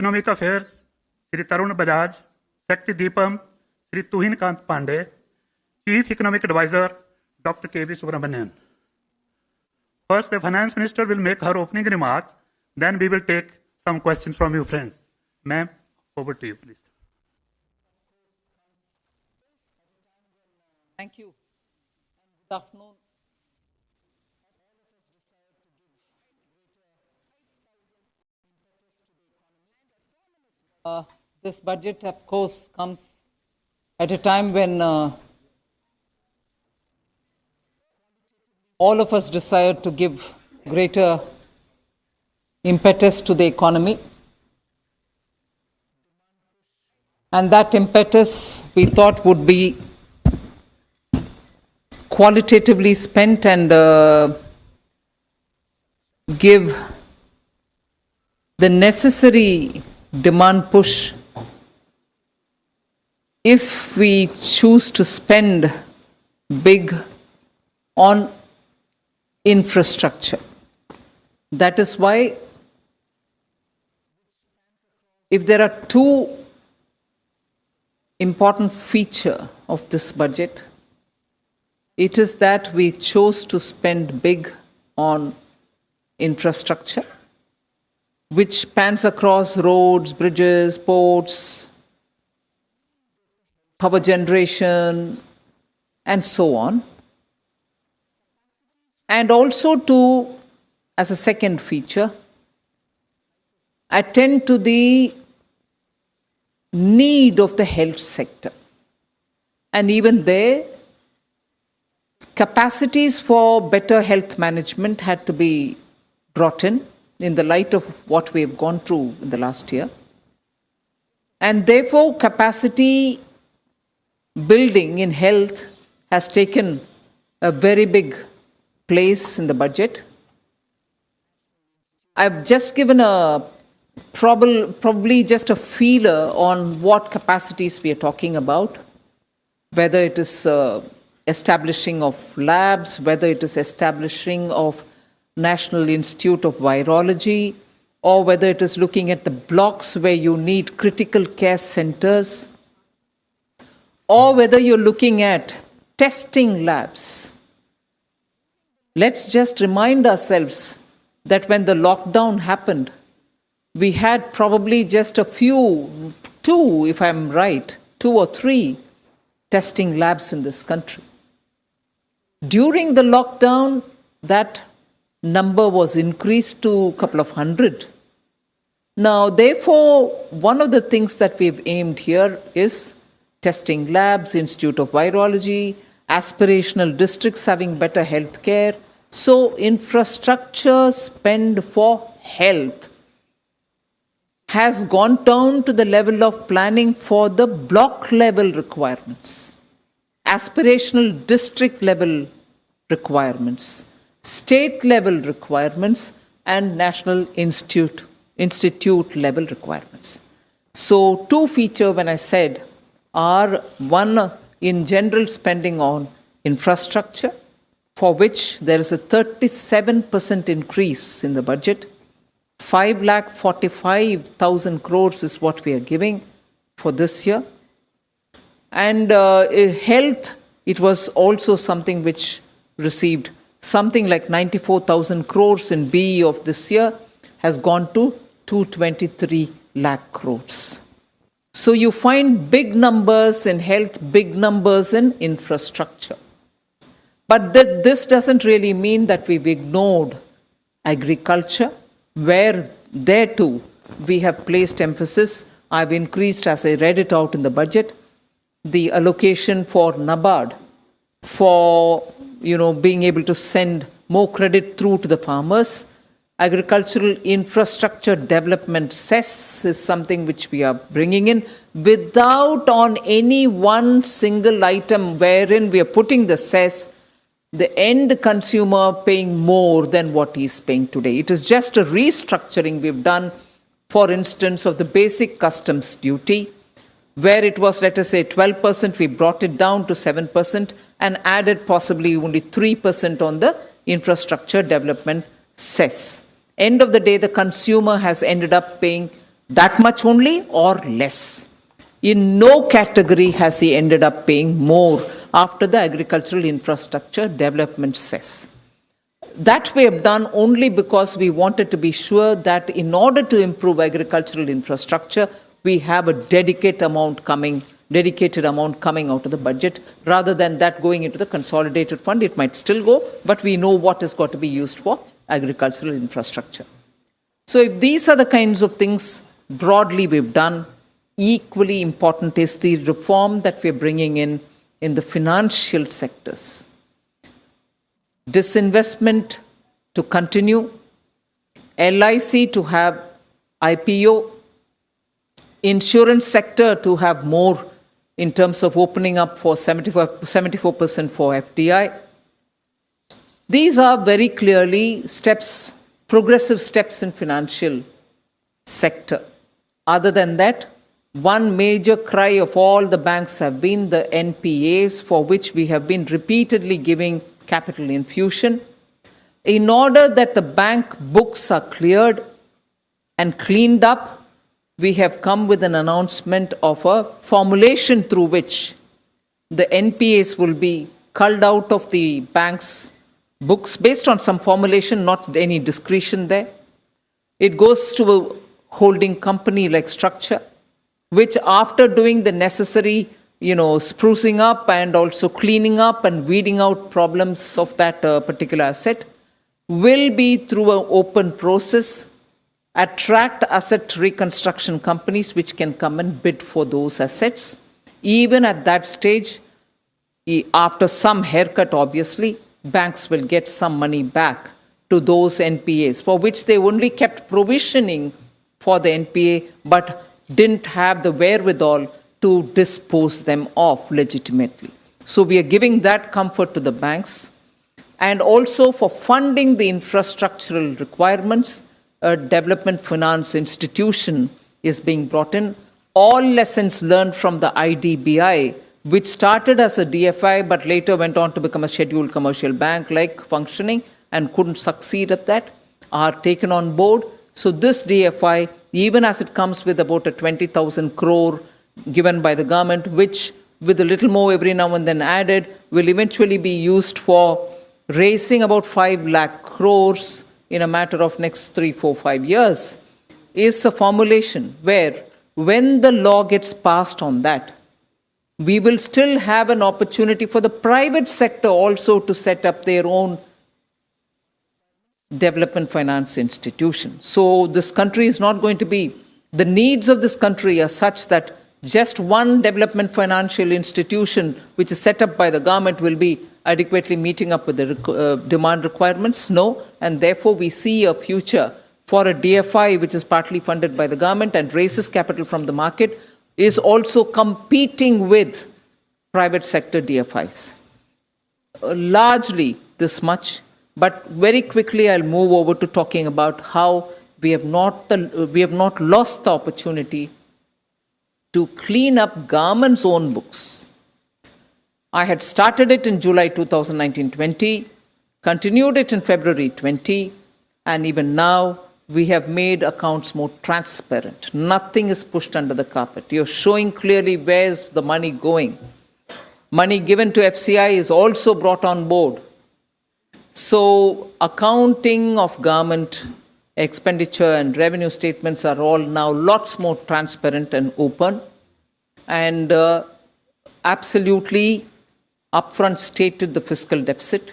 Economic Affairs, Sri Tarun Bajaj, Secretary Deepam, Sri Tuhin Kant Pandey, Chief Economic Advisor, Dr. K.V. Subramanian. First, the Finance Minister will make her opening remarks, then we will take some questions from you, friends. Ma'am, over to you, please. Thank you. Good afternoon. This budget, of course, comes at a time when all of us desire to give greater impetus to the economy. And that impetus, we thought, would be qualitatively spent and give the necessary demand push if we choose to spend big on infrastructure. That is why, if there are two important features of this budget, it is that we chose to spend big on infrastructure, which spans across roads, bridges, ports, power generation, and so on. And also to, as a second feature, attend to the need of the health sector. And even there, capacities for better health management had to be brought in the light of what we have gone through in the last year. And therefore, capacity building in health has taken a very big place in the budget. I've just given a probably just a feeler on what capacities we are talking about, whether it is establishing of labs, whether it is establishing of National Institute of Virology, or whether it is looking at the blocks where you need critical care centers, or whether you're looking at testing labs. Let's just remind ourselves that when the lockdown happened, we had probably just a few, two, if I'm right, 2 or 3 testing labs in this country. During the lockdown, that number was increased to a couple of hundred. Now, therefore, one of the things that we've aimed here is testing labs, Institute of Virology, aspirational districts having better health care. So, infrastructure spend for health has gone down to the level of planning for the block level requirements, aspirational district level requirements, state level requirements, and National Institute level requirements. So, two features, when I said, are one, in general spending on infrastructure, for which there is a 37% increase in the budget. 5,45,000 crores is what we are giving for this year. And health, it was also something which received something like 94,000 crores in BE of this year, has gone to 223 lakh crores. So you find big numbers in health, big numbers in infrastructure. But this doesn't really mean that we've ignored agriculture, where there too we have placed emphasis. I've increased, as I read it out in the budget, the allocation for NABARD for being able to send more credit through to the farmers. Agricultural infrastructure development cess is something which we are bringing in without on any one single item wherein we are putting the cess, the end consumer paying more than what he is paying today. It is just a restructuring we've done, for instance, of the basic customs duty, where it was, let us say, 12%, we brought it down to 7% and added possibly only 3% on the infrastructure development cess. End of the day, the consumer has ended up paying that much only or less. In no category has he ended up paying more after the agricultural infrastructure development cess. That we have done only because we wanted to be sure that in order to improve agricultural infrastructure, we have a dedicated amount coming out of the budget, rather than that going into the consolidated fund. It might still go, but we know what has got to be used for agricultural infrastructure. So if these are the kinds of things broadly we've done, equally important is the reform that we're bringing in the financial sectors. Disinvestment to continue, LIC to have IPO, insurance sector to have more in terms of opening up for 74% for FDI. These are very clearly steps, progressive steps in financial sector. Other than that, one major cry of all the banks have been the NPAs, for which we have been repeatedly giving capital infusion. In order that the bank books are cleared and cleaned up, we have come with an announcement of a formulation through which the NPAs will be culled out of the bank's books based on some formulation, not any discretion there. It goes to a holding company like structure, which after doing the necessary, sprucing up and also cleaning up and weeding out problems of that particular asset, will be through an open process, attract asset reconstruction companies which can come and bid for those assets. Even at that stage, after some haircut, obviously, banks will get some money back to those NPAs, for which they only kept provisioning for the NPA, but didn't have the wherewithal to dispose them off legitimately. So we are giving that comfort to the banks. And also for funding the infrastructural requirements, a development finance institution is being brought in. All lessons learned from the IDBI, which started as a DFI but later went on to become a scheduled commercial bank-like functioning and couldn't succeed at that, are taken on board. So this DFI, even as it comes with about a 20,000 crore given by the government, which with a little more every now and then added, will eventually be used for raising about 5 lakh crores in a matter of next 3, 4, 5 years, is a formulation where when the law gets passed on that, we will still have an opportunity for the private sector also to set up their own development finance institution. So this country is not going to be, the needs of this country are such that just one development financial institution which is set up by the government will be adequately meeting up with the demand requirements. No, and therefore we see a future for a DFI which is partly funded by the government and raises capital from the market, is also competing with private sector DFIs. Largely this much. But very quickly, I'll move over to talking about how we have not lost the opportunity to clean up government's own books. I had started it in July 2019-20, continued it in February 20, and even now we have made accounts more transparent. Nothing is pushed under the carpet. You're showing clearly where's the money going. Money given to FCI is also brought on board. So accounting of government expenditure and revenue statements are all now lots more transparent and open, and absolutely upfront stated the fiscal deficit,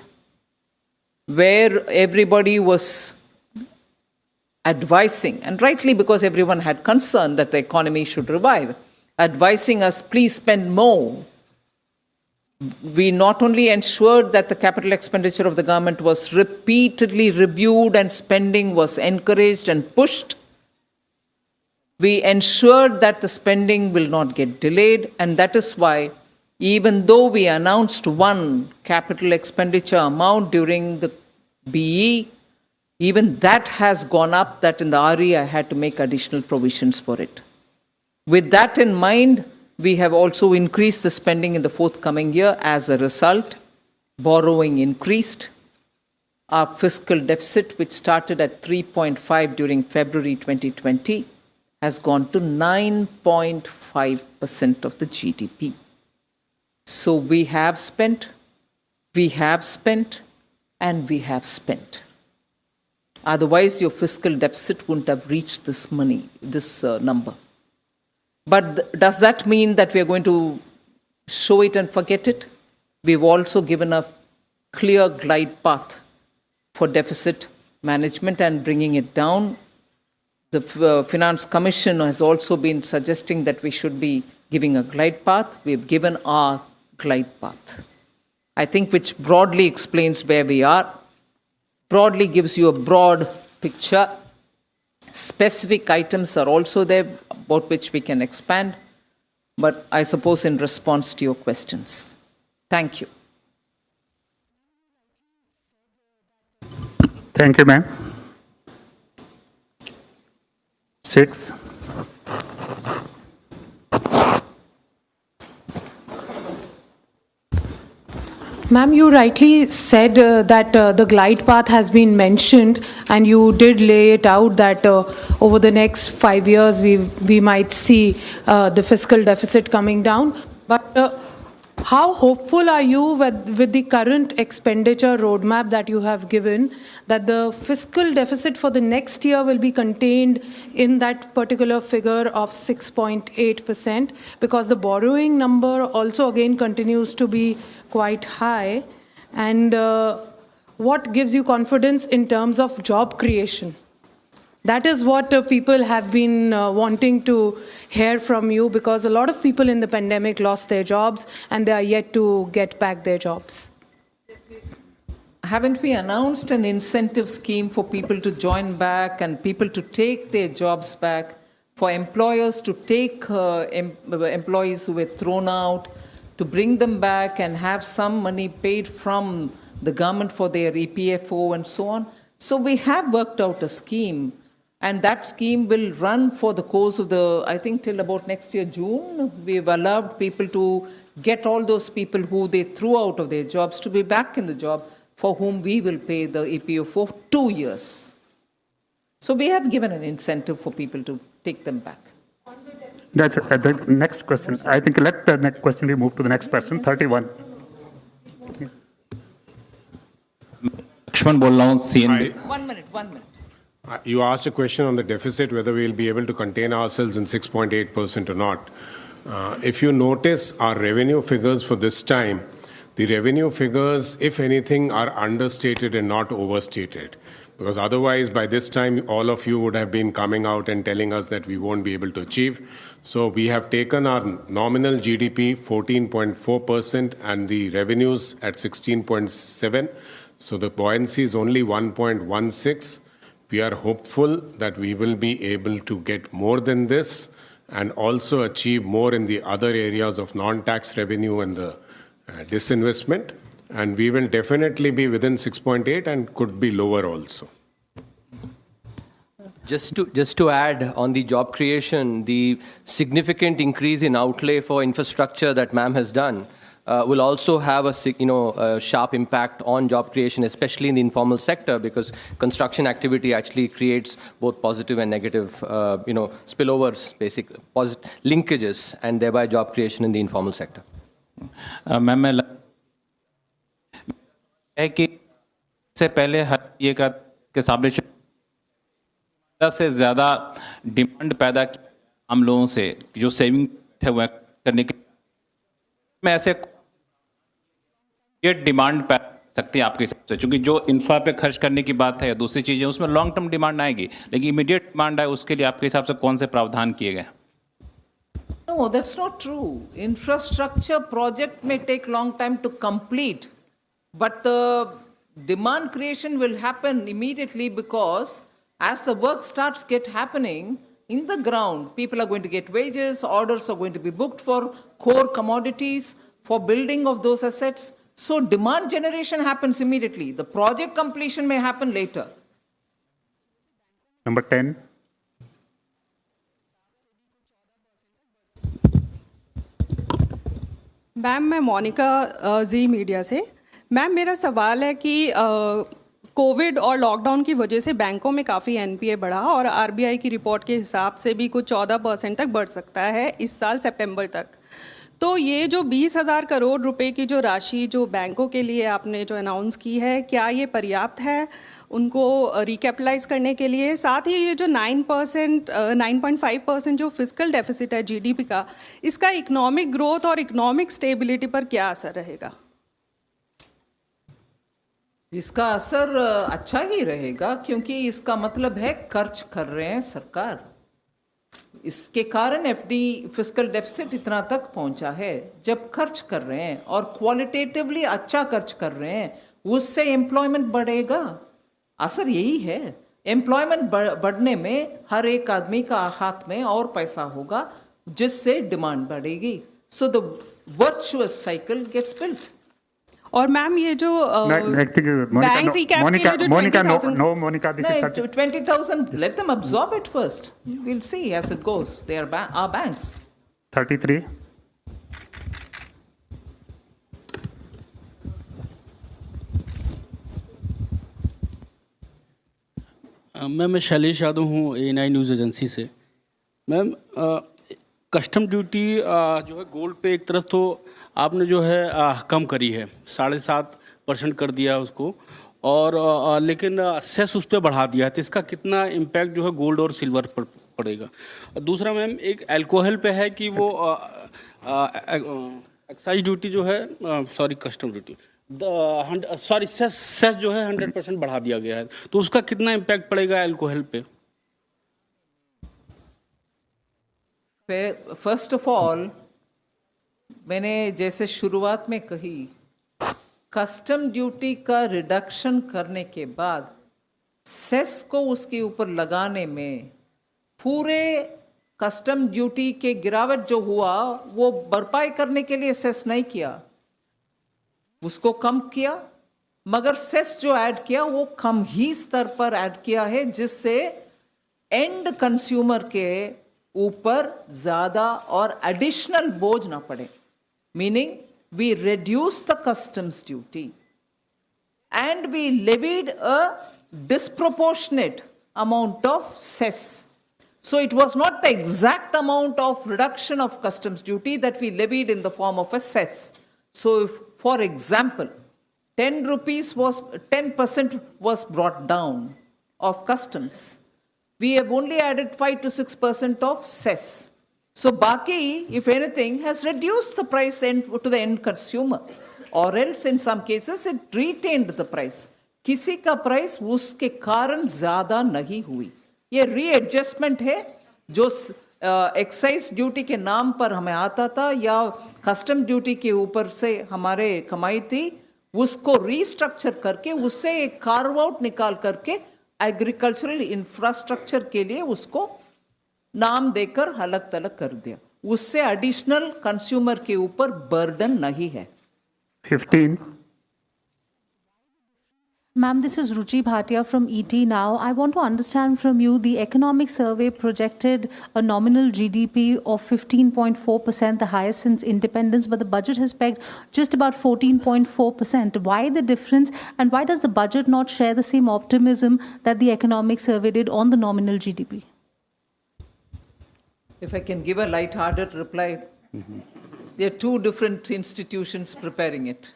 where everybody was advising, and rightly because everyone had concern that the economy should revive, advising us, please spend more. We not only ensured that the capital expenditure of the government was repeatedly reviewed and spending was encouraged and pushed, we ensured that the spending will not get delayed, and that is why even though we announced one capital expenditure amount during the BE, even that has gone up, that in the RE I had to make additional provisions for it. With that in mind, we have also increased the spending in the forthcoming year. As a result, borrowing increased. Our fiscal deficit, which started at 3.5 during February 2020, has gone to 9.5% of the GDP. So we have spent, and we have spent. Otherwise, your fiscal deficit wouldn't have reached this number. But does that mean that we are going to show it and forget it? We've also given a clear glide path for deficit management and bringing it down. The Finance Commission has also been suggesting that we should be giving a glide path. We've given our glide path, I think, which broadly explains where we are, broadly gives you a broad picture. Specific items are also there about which we can expand, but I suppose in response to your questions. Thank you. Thank you, ma'am. 6. Ma'am, you rightly said that the glide path has been mentioned, and you did lay it out that over the next 5 years we might see the fiscal deficit coming down. But how hopeful are you with the current expenditure roadmap that you have given, that the fiscal deficit for the next year will be contained in that particular figure of 6.8%? Because the borrowing number also again continues to be quite high. And what gives you confidence in terms of job creation? That is what people have been wanting to hear from you, because a lot of people in the pandemic lost their jobs and they are yet to get back their jobs. Haven't we announced an incentive scheme for people to join back and people to take their jobs back, for employers to take employees who were thrown out, to bring them back and have some money paid from the government for their EPFO and so on? So we have worked out a scheme, and that scheme will run for the course of I think till about next year, June. We've allowed people to get all those people who they threw out of their jobs to be back in the job, for whom we will pay the EPFO for 2 years. So we have given an incentive for people to take them back. That's the next question. I think let the next question be moved to the next person. 31. Lakshman बोल रहा हूँ CNB. 1 minute. You asked a question on the deficit, whether we will be able to contain ourselves in 6.8% or not. If you notice our revenue figures for this time, the revenue figures, if anything, are understated and not overstated. Because otherwise, by this time, all of you would have been coming out and telling us that we won't be able to achieve. So we have taken our nominal GDP 14.4% and the revenues at 16.7%. So the buoyancy is only 1.16%. We are hopeful that we will be able to get more than this and also achieve more in the other areas of non-tax revenue and the disinvestment. And we will definitely be within 6.8 and could be lower also. Just to add on the job creation, the significant increase in outlay for infrastructure that ma'am has done will also have a sharp impact on job creation, especially in the informal sector, because construction activity actually creates both positive and negative, spillovers, basic linkages, and thereby job creation in the informal sector. Ma'am है कि से पहले ये के साबित से ज़्यादा demand पैदा की आम लोगों से जो सेविंग हुए करने के में ऐसे ये डिमांड पैदा कर सकती है आपके हिसाब से, क्योंकि जो इंफ्रा पे खर्च करने की बात है या दूसरी चीज़ें उसमें लॉन्ग टर्म डिमांड आएगी, लेकिन इमीडिएट डिमांड है उसके लिए आपके हिसाब से कौन से प्रावधान किए गए? No, that's not true. Infrastructure project may take long time to complete, but the demand creation will happen immediately, because as the work starts happening in the ground, people are going to get wages, orders are going to be booked for core commodities, for building of those assets. So demand generation happens immediately. The project completion may happen later. Number 10. Ma'am, मैं मोनिका जी media से। Ma'am, मेरा सवाल है कि Covid और lockdown की वजह से बैंकों में काफ़ी एनपीए बढ़ा और आरबीआई की रिपोर्ट के हिसाब से भी कुछ 14% तक बढ़ सकता है इस साल सितंबर तक। तो ये जो 20,000 करोड़ रुपए की जो राशि जो बैंकों के लिए आपने जो अनाउंस की है, क्या ये पर्याप्त है उनको रिकैपिटलाइज करने के लिए? साथ ही ये जो 9.5% जो फिस्कल डेफिसिट है जीडीपी का, इसका इकोनॉमिक ग्रोथ और इकोनॉमिक स्टेबिलिटी पर क्या असर रहेगा? इसका असर अच्छा ही रहेगा, क्योंकि इसका मतलब है खर्च कर रहे हैं सरकार। इसके कारण एफडी फिस्कल डेफिसिट इतना तक पहुंचा है। जब खर्च कर रहे हैं और क्वालिटेटिवली अच्छा खर्च कर रहे हैं, उससे एम्प्लॉयमेंट बढ़ेगा। असर यही है। एम्प्लॉयमेंट बढ़ने में हर एक आदमी का हाथ में और पैसा होगा, जिससे डिमांड बढ़ेगी। So the virtuous cycle gets built. और मैम ये जो बैंक रिकैप के लिए जो Monica, 20,000 no, Monica, this is 30. 20,000, let them absorb it first. We'll see as it goes. They are our banks. 33. Ma'am, मैं शैलेश यादव हूँ A9 न्यूज़ एजेंसी से। Ma'am, custom duty जो है गोल्ड पे एक तरफ तो आपने जो है कम करी है, 7.5% कर दिया उसको, और लेकिन सेस उस पर बढ़ा दिया है। तो इसका कितना इम्पैक्ट जो है गोल्ड और सिल्वर पर पड़ेगा? दूसरा मैम, एक अल्कोहल पे है कि वो एक्साइज ड्यूटी जो है, sorry custom duty, sorry cess जो है 100% बढ़ा दिया गया है। तो उसका कितना इम्पैक्ट पड़ेगा अल्कोहल पे? फर्स्ट ऑफ ऑल, मैंने जैसे शुरुआत में कही, कस्टम ड्यूटी का रिडक्शन करने के बाद सेस को उसके ऊपर लगाने में पूरे कस्टम ड्यूटी के गिरावट जो हुआ वो भरपाई करने के लिए सेस नहीं किया, उसको कम किया। मगर सेस जो ऐड किया वो कम ही स्तर पर ऐड किया है, जिससे एंड कंज्यूमर के ऊपर ज्यादा और एडिशनल बोझ ना पड़े। Meaning we reduced the customs duty and we levied a disproportionate amount of cess. So it was not the exact amount of reduction of customs duty that we levied in the form of a cess. So if, for example, 10% was brought down of customs, we have only added 5 to 6% of cess. So Baki, if anything, has reduced the price to the end consumer, or else in some cases it retained the price. किसी का price उसके कारण ज्यादा नहीं हुई। ये readjustment है जो एक्साइज ड्यूटी के नाम पर हमें आता था या कस्टम ड्यूटी के ऊपर से हमारे कमाई थी, उसको रीस्ट्रक्चर करके उससे एक कार्व आउट निकाल करके एग्रीकल्चरल इंफ्रास्ट्रक्चर के लिए उसको नाम देकर अलग तलग कर दिया। उससे एडिशनल कंज्यूमर के ऊपर बर्डन नहीं है। 15. Ma'am, this is Ruchi Bhatia from ET Now. I want to understand from you, the economic survey projected a nominal GDP of 15.4%, the highest since independence, but the budget has pegged just about 14.4%. Why the difference, and why does the budget not share the same optimism that the economic survey did on the nominal GDP? If I can give a light-hearted reply, there are two different institutions preparing it.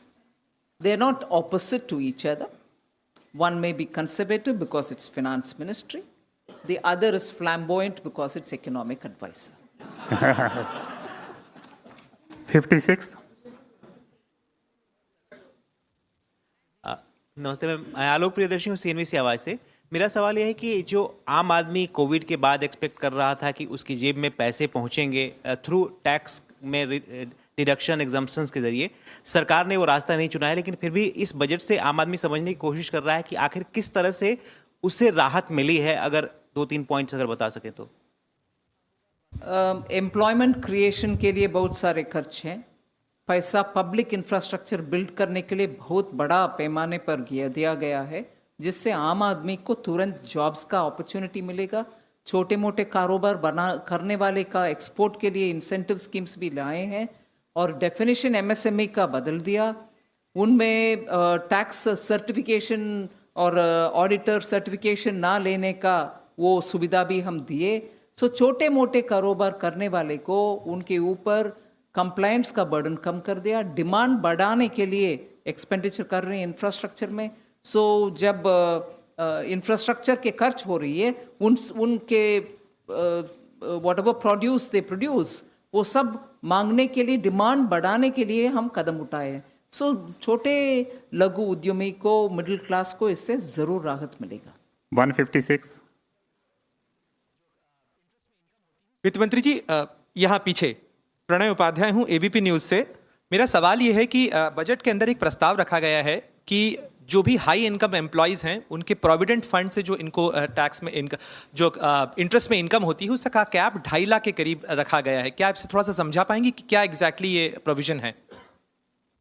They are not opposite to each other. One may be conservative because it's finance ministry. The other is flamboyant because it's economic advisor. 56. नमस्ते ma'am, आलोक प्रियदर्शी हूँ CNBC आवाज से। मेरा सवाल यह है कि जो आम आदमी कोविड के बाद एक्सपेक्ट कर रहा था कि उसकी जेब में पैसे पहुंचेंगे थ्रू टैक्स में डिडक्शन एग्जम्पशंस के जरिए, सरकार ने वो रास्ता नहीं चुना है, लेकिन फिर भी इस बजट से आम आदमी समझने की कोशिश कर रहा है कि आखिर किस तरह से उससे राहत मिली है। अगर 2-3 पॉइंट्स अगर बता सके तो। एम्प्लॉयमेंट क्रिएशन के लिए बहुत सारे खर्च हैं। पैसा पब्लिक इंफ्रास्ट्रक्चर बिल्ड करने के लिए बहुत बड़ा पैमाने पर दिया गया है, जिससे आम आदमी को तुरंत जॉब्स का अपॉर्चुनिटी मिलेगा। छोटे मोटे कारोबार करने वाले का एक्सपोर्ट के लिए इंसेंटिव स्कीम्स भी लाए हैं और डेफिनेशन MSME का बदल दिया। उनमें टैक्स सर्टिफिकेशन और ऑडिटर सर्टिफिकेशन ना लेने का वो सुविधा भी हम दिए. सो छोटे मोटे कारोबार करने वाले को उनके ऊपर कंप्लायंस का बर्डन कम कर दिया. डिमांड बढ़ाने के लिए एक्सपेंडिचर कर रहे हैं इंफ्रास्ट्रक्चर में. सो जब इंफ्रास्ट्रक्चर के खर्च हो रही है उनके what ever produce they produce वो सब मांगने के लिए डिमांड बढ़ाने के लिए हम कदम उठाए. सो छोटे लघु उद्यमी को मिडिल क्लास को इससे जरूर राहत मिलेगा. 156. वित्त मंत्री जी, यहाँ पीछे प्रणय उपाध्याय हूँ एबीपी न्यूज से. मेरा सवाल ये है कि बजट के अंदर एक प्रस्ताव रखा गया है कि जो भी हाई इनकम एम्प्लॉयज हैं उनके प्रोविडेंट फंड से जो इनको टैक्स में इनका जो इंटरेस्ट में इनकम होती है उसका कैप 2.5 लाख के करीब रखा गया है. क्या आप इसे थोड़ा सा समझा पाएंगे कि क्या एग्जैक्टली ये प्रोविजन है?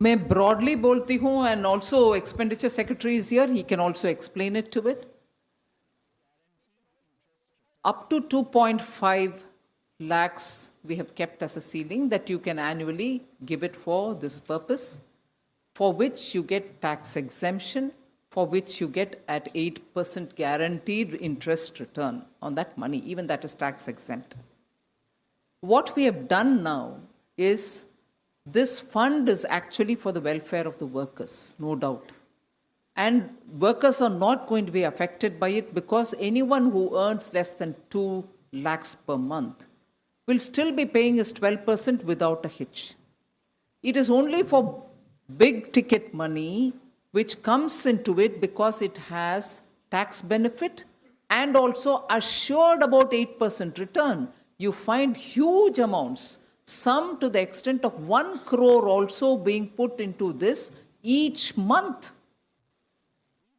मैं ब्रॉडली बोलती हूँ and also expenditure secretary is here, he can also explain it to it. Up to 2.5 lakhs we have kept as a ceiling that you can annually give it for this purpose, for which you get tax exemption, for which you get at 8% guaranteed interest return on that money, even that is tax exempt. What we have done now is this fund is actually for the welfare of the workers, no doubt. And workers are not going to be affected by it because anyone who earns less than 2 lakhs per month will still be paying his 12% without a hitch. It is only for big ticket money which comes into it because it has tax benefit and also assured about 8% return. You find huge amounts, some to the extent of 1 crore also being put into this each month.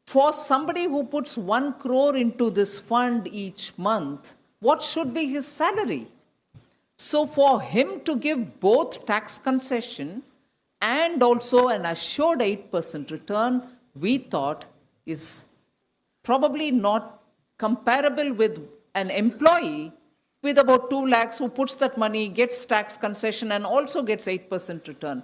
For somebody who puts 1 crore into this fund each month, what should be his salary? So for him to give both tax concession and also an assured 8% return, we thought is probably not comparable with an employee with about 2 lakhs who puts that money, gets tax concession and also gets 8% return.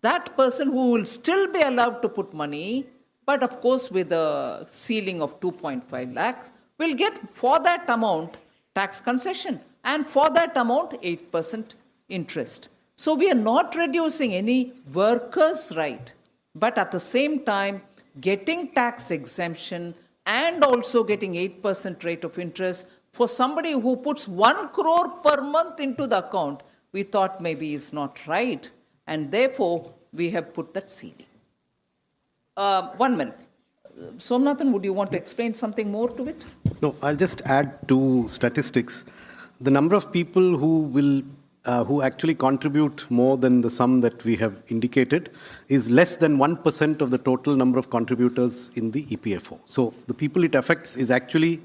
That person who will still be allowed to put money, but of course with a ceiling of 2.5 lakhs, will get for that amount tax concession and for that amount 8% interest. So we are not reducing any worker's right, but at the same time getting tax exemption and also getting 8% rate of interest for somebody who puts 1 crore per month into the account, we thought maybe is not right, and therefore we have put that ceiling. 1 minute. Somnathan, would you want to explain something more to it? No, I'll just add 2 statistics. The number of people who actually contribute more than the sum that we have indicated is less than 1% of the total number of contributors in the EPFO. So the people it affects is actually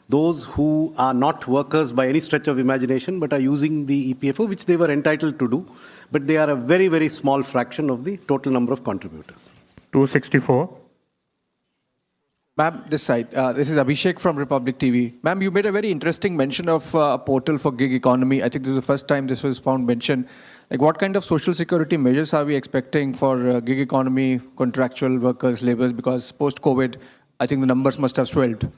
those who are not workers by any stretch of imagination but are using the EPFO, which they were entitled to do, but they are a very, very small fraction of the total number of contributors. 264. Ma'am, this side. This is Abhishek from Republic TV. Ma'am, you made a very interesting mention of a portal for gig economy. I think this is the first time this was found mentioned. Like, what kind of social security measures are we expecting for gig economy, contractual workers, laborers? Because post-COVID, I think the numbers must have swelled.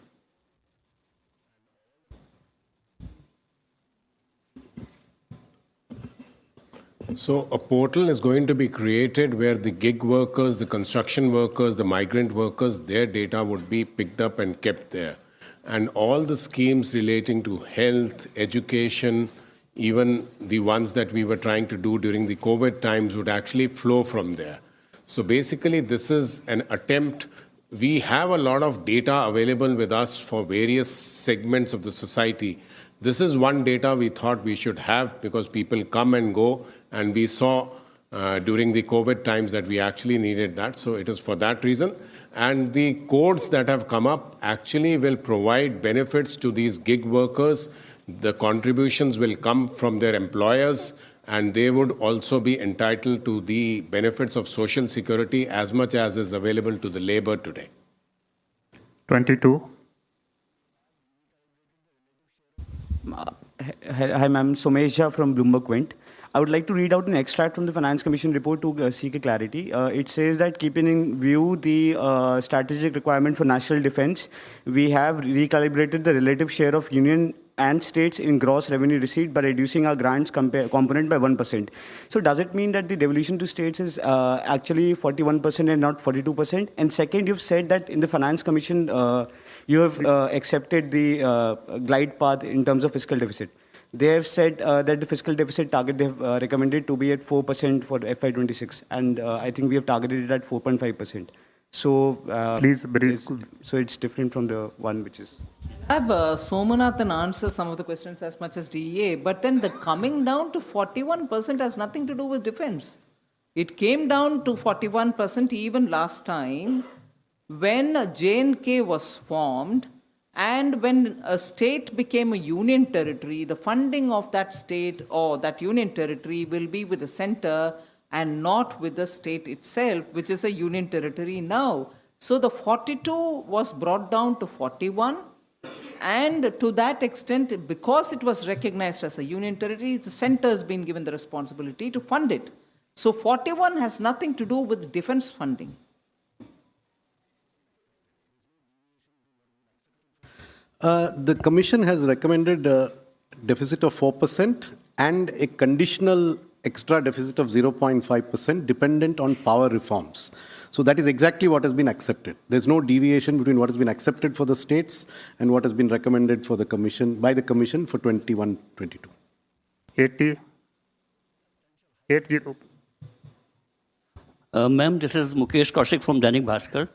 So a portal is going to be created where the gig workers, the construction workers, the migrant workers, their data would be picked up and kept there. And all the schemes relating to health, education, even the ones that we were trying to do during the COVID times would actually flow from there. So basically, this is an attempt. We have a lot of data available with us for various segments of the society. This is one data we thought we should have because people come and go, and we saw during the COVID times that we actually needed that. So it is for that reason. And the codes that have come up actually will provide benefits to these gig workers. The contributions will come from their employers, and they would also be entitled to the benefits of Social Security as much as is available to the labor today. 22. Hi, ma'am. Somesh Jha from Bloomberg Quint. I would like to read out an extract from the Finance Commission report to seek a clarity. It says that keeping in view the strategic requirement for national defense, we have recalibrated the relative share of union and states in gross revenue receipt by reducing our grants component by 1%. So does it mean that the devolution to states is actually 41% and not 42%? And second, you've said that in the Finance Commission, you have accepted the glide path in terms of fiscal deficit. They have said that the fiscal deficit target they have recommended to be at 4% for FY26, and I think we have targeted it at 4.5%. So Please brief. So it's different from the one which is. Have Somanathan answer some of the questions as much as DEA, but then the coming down to 41% has nothing to do with defense. It came down to 41% even last time when J&K was formed, and when a state became a union territory, the funding of that state or that union territory will be with the center and not with the state itself, which is a union territory now. So the 42 was brought down to 41. And to that extent, because it was recognized as a union territory, the center has been given the responsibility to fund it. So 41 has nothing to do with defense funding. The Commission has recommended a deficit of 4% and a conditional extra deficit of 0.5% dependent on power reforms. So that is exactly what has been accepted. There's no deviation between what has been accepted for the states and what has been recommended for the Commission, by the Commission for 21-22. 80. Ma'am, this is Mukesh Kaushik from Dainik Bhaskar.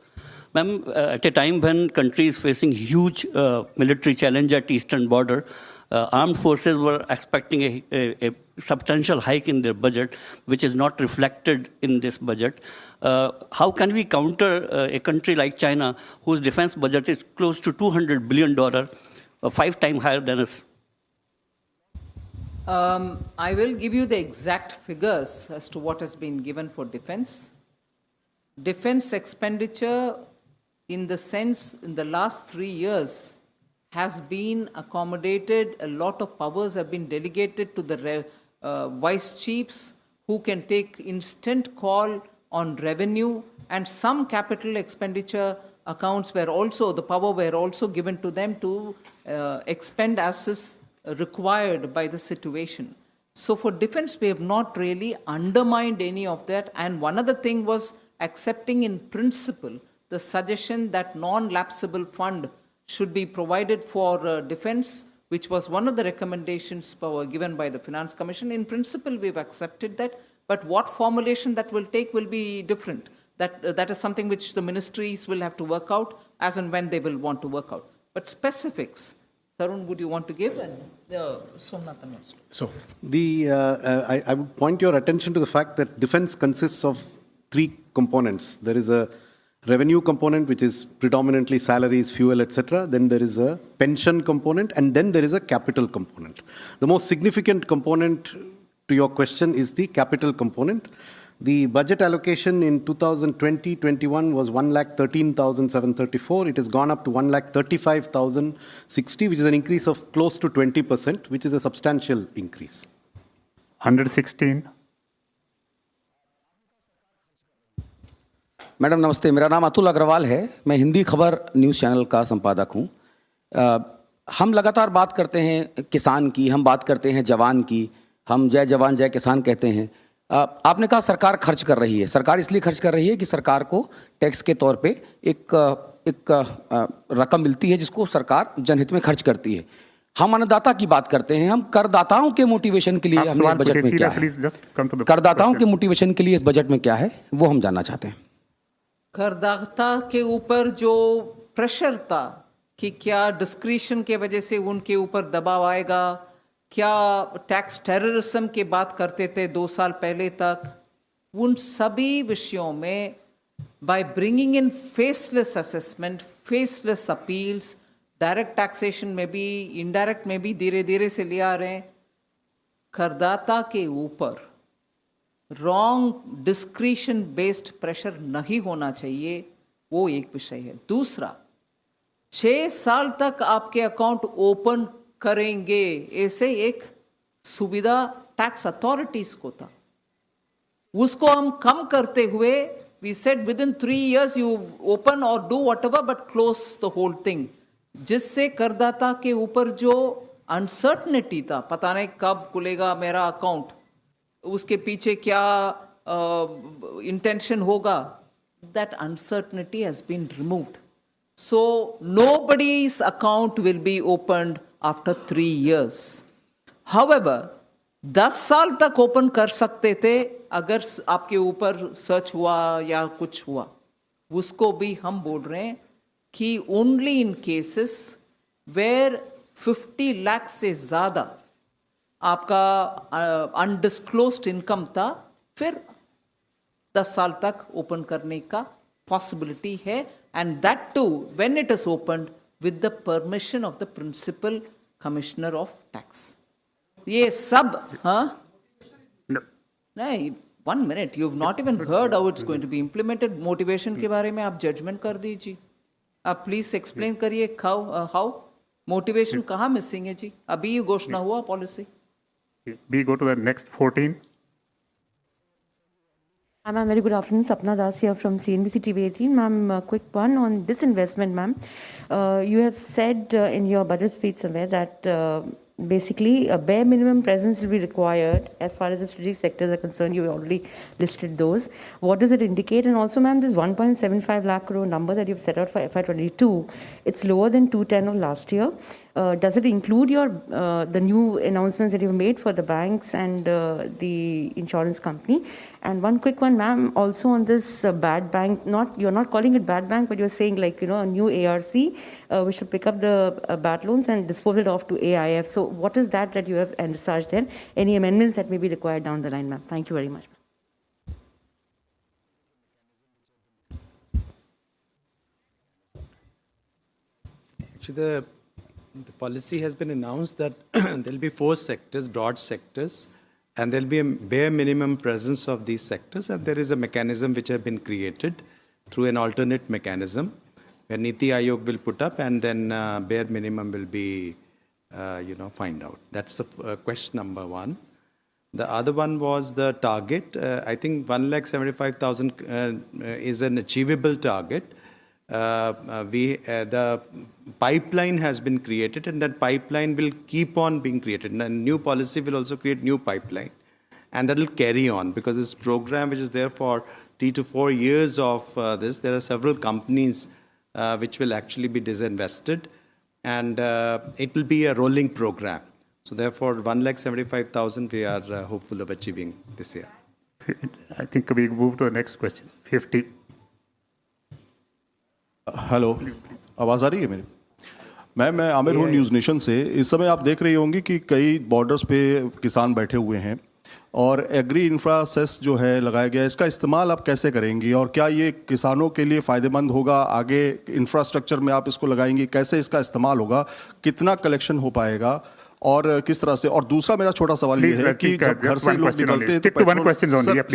Ma'am, at a time when country is facing huge military challenge at eastern border, armed forces were expecting a substantial hike in their budget, which is not reflected in this budget. How can we counter a country like China, whose defense budget is close to $200 billion, 5 times higher than us? I will give you the exact figures as to what has been given for defense. Defense expenditure, in the sense, in the last 3 years, has been accommodated. A lot of powers have been delegated to the vice chiefs, who can take instant call on revenue, and some capital expenditure accounts were also, the power were also given to them to expend as is required by the situation. So for defense, we have not really undermined any of that. And one other thing was accepting in principle the suggestion that non-lapsable fund should be provided for defense, which was one of the recommendations given by the Finance Commission. In principle, we've accepted that, but what formulation that will take will be different. That is something which the ministries will have to work out as and when they will want to work out. But specifics, Tarun, would you want to give? And Somnathan wants to. So, I would point your attention to the fact that defense consists of 3 components. There is a revenue component, which is predominantly salaries, fuel, etc. Then there is a pension component, and then there is a capital component. The most significant component to your question is the capital component. The budget allocation in 2020-21 was 1,13,734. It has gone up to 1,35,060, which is an increase of close to 20%, which is a substantial increase. 116. Madam नमस्ते, मेरा नाम अतुल अग्रवाल है। मैं हिंदी खबर news channel का संपादक हूँ। हम लगातार बात करते हैं किसान की, हम बात करते हैं जवान की, हम जय जवान जय किसान कहते हैं। आपने कहा सरकार खर्च कर रही है। सरकार इसलिए खर्च कर रही है कि सरकार को टैक्स के तौर पे एक रकम मिलती है जिसको सरकार जनहित में खर्च करती है। हम अन्नदाता की बात करते हैं, हम करदाताओं के मोटिवेशन के लिए हमने इस बजट में क्या है, करदाताओं के मोटिवेशन के लिए इस बजट में क्या है, वो हम जानना चाहते हैं। करदाता के ऊपर जो प्रेशर था कि क्या डिस्क्रिशन के वजह से उनके ऊपर दबाव आएगा, क्या टैक्स टेररिज्म की बात करते थे 2 साल पहले तक, उन सभी विषयों में by bringing in faceless assessment, faceless appeals, direct taxation में भी, इनडायरेक्ट में भी धीरे धीरे से ले आ रहे हैं। करदाता के ऊपर रॉन्ग डिस्क्रिशन बेस्ड प्रेशर नहीं होना चाहिए, वो एक विषय है। दूसरा, 6 साल तक आपके अकाउंट ओपन करेंगे, ऐसे एक सुविधा टैक्स अथॉरिटीज को था, उसको हम कम करते हुए we said within 3 years you open और do whatever but close the whole thing, जिससे करदाता के ऊपर जो अनसर्टनिटी था, पता नहीं कब खुलेगा मेरा अकाउंट, उसके पीछे क्या इंटेंशन होगा, that uncertainty has been removed. So nobody's account will be opened after 3 years. However, 10 साल तक ओपन कर सकते थे अगर आपके ऊपर सर्च हुआ या कुछ हुआ, उसको भी हम बोल रहे हैं कि only in cases where 50 lakh से ज्यादा आपका अनडिस्क्लोज्ड इनकम था, फिर 10 साल तक ओपन करने का पॉसिबिलिटी है, and that too when it is opened with the permission of the principal commissioner of tax. ये सब नहीं, 1 minute, you have not even heard how it's going to be implemented. Motivation के बारे में आप जजमेंट कर दीजिए. आप प्लीज एक्सप्लेन करिए हाउ मोटिवेशन कहाँ मिसिंग है जी. अभी ये घोषणा हुआ policy. We go to the next 14. Ma'am, very good afternoon. Sapna Das here from CNBC TV 18. Ma'am, a quick one on disinvestment, ma'am. You have said in your budget speech somewhere that basically a bare minimum presence will be required as far as the strategic sectors are concerned. You already listed those. What does it indicate? And also, ma'am, this 1.75 lakh crore number that you've set out for FY22, it's lower than 210 of last year. Does it include your the new announcements that you've made for the banks and the insurance company? And one quick one, ma'am, also on this bad bank, you're not calling it bad bank, but you're saying like, a new ARC, we should pick up the bad loans and dispose it off to AIF. So what is that you have envisaged then? Any amendments that may be required down the line, ma'am? Thank you very much. Actually, the policy has been announced that there will be 4 sectors, broad sectors, and there will be a bare minimum presence of these sectors, and there is a mechanism which has been created through an alternate mechanism where Niti Aayog will put up, and then bare minimum will be, find out. That's the question number 1. The other one was the target. I think 1,75,000 is an achievable target. The pipeline has been created, and that pipeline will keep on being created. And a new policy will also create new pipeline, and that will carry on because this program, which is there for 3 to 4 years of this, there are several companies which will actually be disinvested, and it will be a rolling program. So therefore, 1,75,000 we are hopeful of achieving this year. I think we move to the next question. 50. Hello, आवाज़ आ रही है मेरी? मैं आमिर हूँ news nation से. इस समय आप देख रही होंगी कि कई बॉर्डर्स पे किसान बैठे हुए हैं और एग्री इंफ्रा सेस जो है लगाया गया है, इसका इस्तेमाल आप कैसे करेंगी और क्या ये किसानों के लिए फ़ायदेमंद होगा? आगे इंफ्रास्ट्रक्चर में आप इसको लगाएंगी, कैसे इसका इस्तेमाल होगा, कितना कलेक्शन हो पाएगा और किस तरह से? और दूसरा मेरा छोटा सवाल ये है कि जब घर से लोग निकलते हैं तो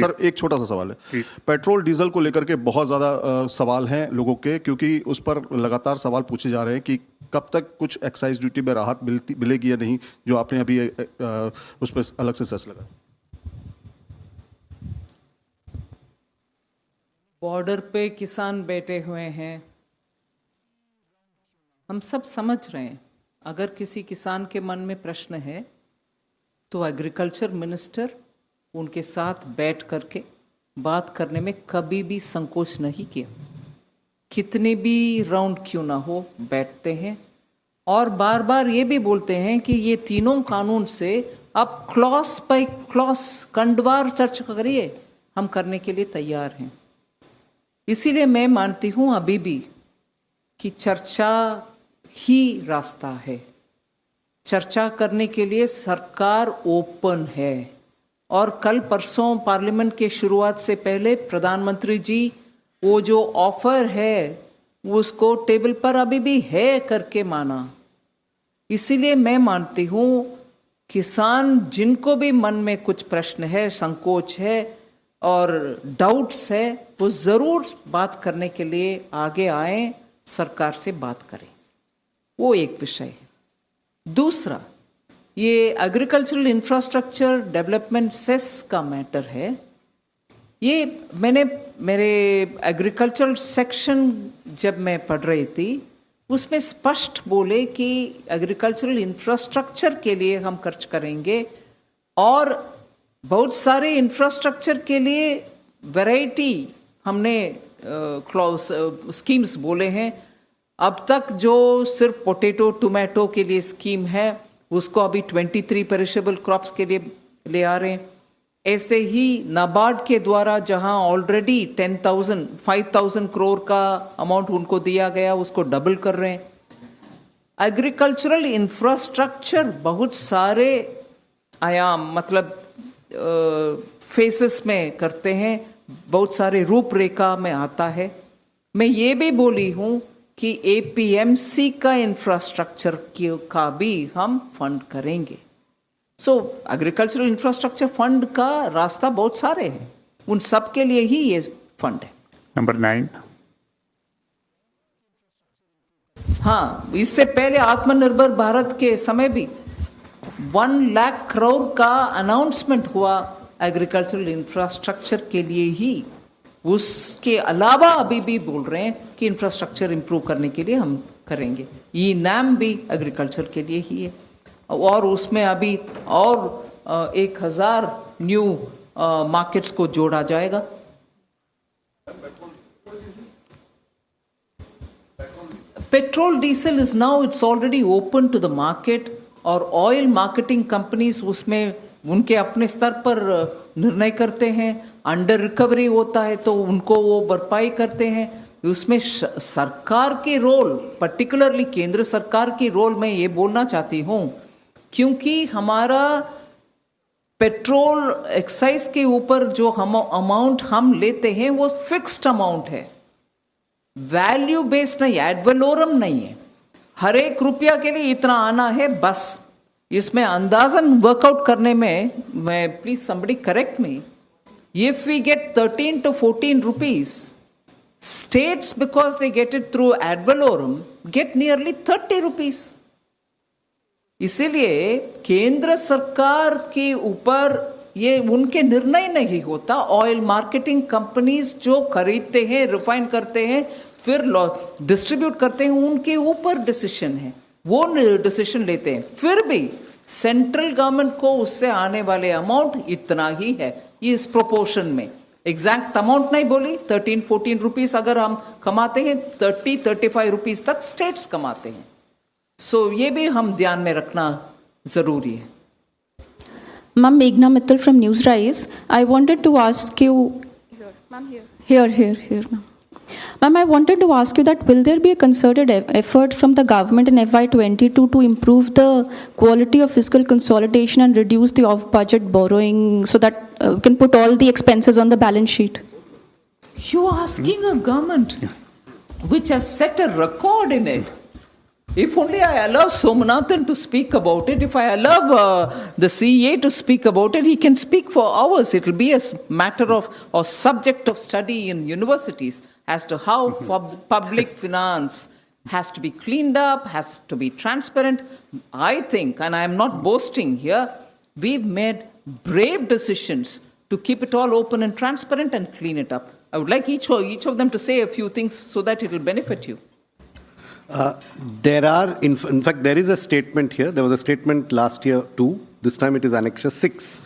सर एक छोटा सा सवाल है, पेट्रोल डीजल को लेकर के बहुत ज़्यादा सवाल हैं लोगों के, क्योंकि उस पर लगातार सवाल पूछे जा रहे हैं कि कब तक कुछ एक्साइज ड्यूटी में राहत मिलेगी या नहीं, जो आपने अभी उस पर अलग से सेस लगा. बॉर्डर पे किसान बैठे हुए हैं, हम सब समझ रहे हैं. अगर किसी किसान के मन में प्रश्न है तो एग्रीकल्चर मिनिस्टर उनके साथ बैठ करके बात करने में कभी भी संकोच नहीं किया. कितने भी राउंड क्यों ना हो बैठते हैं और बार बार ये भी बोलते हैं कि ये तीनों कानून से अब क्लॉज बाय क्लॉज खंडवार चर्चा करिए, हम करने के लिए तैयार हैं. इसीलिए मैं मानती हूं अभी भी कि चर्चा ही रास्ता है. चर्चा करने के लिए सरकार ओपन है और कल परसों पार्लियामेंट के शुरुआत से पहले प्रधानमंत्री जी वो जो ऑफर है उसको टेबल पर अभी भी है करके माना. इसीलिए मैं मानती हूं किसान जिनको भी मन में कुछ प्रश्न है, संकोच है और डाउट्स है, वो जरूर बात करने के लिए आगे आए, सरकार से बात करें. वो एक विषय है. दूसरा, ये एग्रीकल्चरल इंफ्रास्ट्रक्चर डेवलपमेंट सेस का मैटर है। ये मैंने मेरे एग्रीकल्चरल सेक्शन जब मैं पढ़ रही थी उसमें स्पष्ट बोले कि एग्रीकल्चरल इंफ्रास्ट्रक्चर के लिए हम खर्च करेंगे और बहुत सारे इंफ्रास्ट्रक्चर के लिए वैरायटी हमने स्कीम्स बोले हैं। अब तक जो सिर्फ पोटैटो टोमेटो के लिए स्कीम है उसको अभी 23 पेरिशेबल क्रॉप्स के लिए ले आ रहे हैं। ऐसे ही नाबार्ड के द्वारा जहां ऑलरेडी 5,000 करोड़ का अमाउंट उनको दिया गया उसको डबल कर रहे हैं। एग्रीकल्चरल इंफ्रास्ट्रक्चर बहुत सारे आयाम मतलब फेसेस में करते हैं, बहुत सारे रूपरेखा में आता है। मैं ये भी बोली हूं कि एपीएमसी का इंफ्रास्ट्रक्चर का भी हम फंड करेंगे। सो एग्रीकल्चरल इंफ्रास्ट्रक्चर फंड का रास्ता बहुत सारे हैं, उन सब के लिए ही ये फंड है। नंबर 9। हाँ, इससे पहले आत्मनिर्भर भारत के समय भी 1 लाख करोड़ का अनाउंसमेंट हुआ एग्रीकल्चरल इंफ्रास्ट्रक्चर के लिए ही। उसके अलावा अभी भी बोल रहे हैं कि इंफ्रास्ट्रक्चर इंप्रूव करने के लिए हम करेंगे। ये नाम भी एग्रीकल्चर के लिए ही है और उसमें अभी और 1000 न्यू मार्केट्स को जोड़ा जाएगा। Petrol diesel is now it's already open to the market और ऑयल मार्केटिंग कंपनीज उसमें उनके अपने स्तर पर निर्णय करते हैं। अंडर रिकवरी होता है तो उनको वो भरपाई करते हैं। उसमें सरकार के रोल, पर्टिकुलरली केंद्र सरकार की रोल मैं ये बोलना चाहती हूँ क्योंकि हमारा पेट्रोल एक्साइज के ऊपर जो हम अमाउंट हम लेते हैं वो फिक्स्ड अमाउंट है, वैल्यू बेस्ड नहीं, एड वैलोरम नहीं है। हर एक रुपया के लिए इतना आना है बस। इसमें अंदाजन वर्कआउट करने में, मैं please somebody correct me, if we get 13 to 14 rupees, states because they get it through ad valorem get nearly 30 rupees. इसीलिए केंद्र सरकार के ऊपर ये उनके निर्णय नहीं होता। ऑयल मार्केटिंग कंपनीज जो खरीदते हैं, रिफाइन करते हैं, फिर डिस्ट्रीब्यूट करते हैं, उनके ऊपर डिसीजन है, वो डिसीजन लेते हैं। फिर भी सेंट्रल गवर्नमेंट को उससे आने वाले अमाउंट इतना ही है, इस प्रोपोर्शन में। एग्जैक्ट अमाउंट नहीं बोली, 13-14 रुपीस अगर हम कमाते हैं, 30-35 रुपीस तक स्टेट्स कमाते हैं। सो ये भी हम ध्यान में रखना जरूरी है। Ma'am, Meghna Mittal from News Rise. I wanted to ask you. Here. Ma'am, I wanted to ask you that will there be a concerted effort from the government in FY22 to improve the quality of fiscal consolidation and reduce the off-budget borrowing so that we can put all the expenses on the balance sheet? You are asking a government which has set a record in it. If only I allow Somanathan to speak about it, if I allow the CEA to speak about it, he can speak for hours. It will be a matter of or subject of study in universities as to how public finance has to be cleaned up, has to be transparent. I think, and I am not boasting here, we've made brave decisions to keep it all open and transparent and clean it up. I would like each of them to say a few things so that it will benefit you. There are, in fact, there is a statement here. There was a statement last year too. This time it is Annexure 6.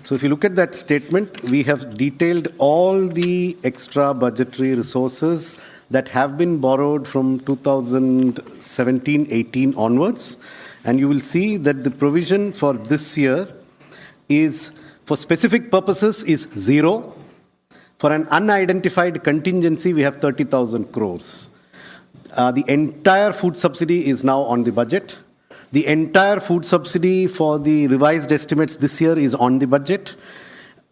So if you look at that statement, we have detailed all the extra budgetary resources that have been borrowed from 2017-18 onwards. And you will see that the provision for this year is, for specific purposes, is 0. For an unidentified contingency, we have 30,000 crores. The entire food subsidy is now on the budget. The entire food subsidy for the revised estimates this year is on the budget.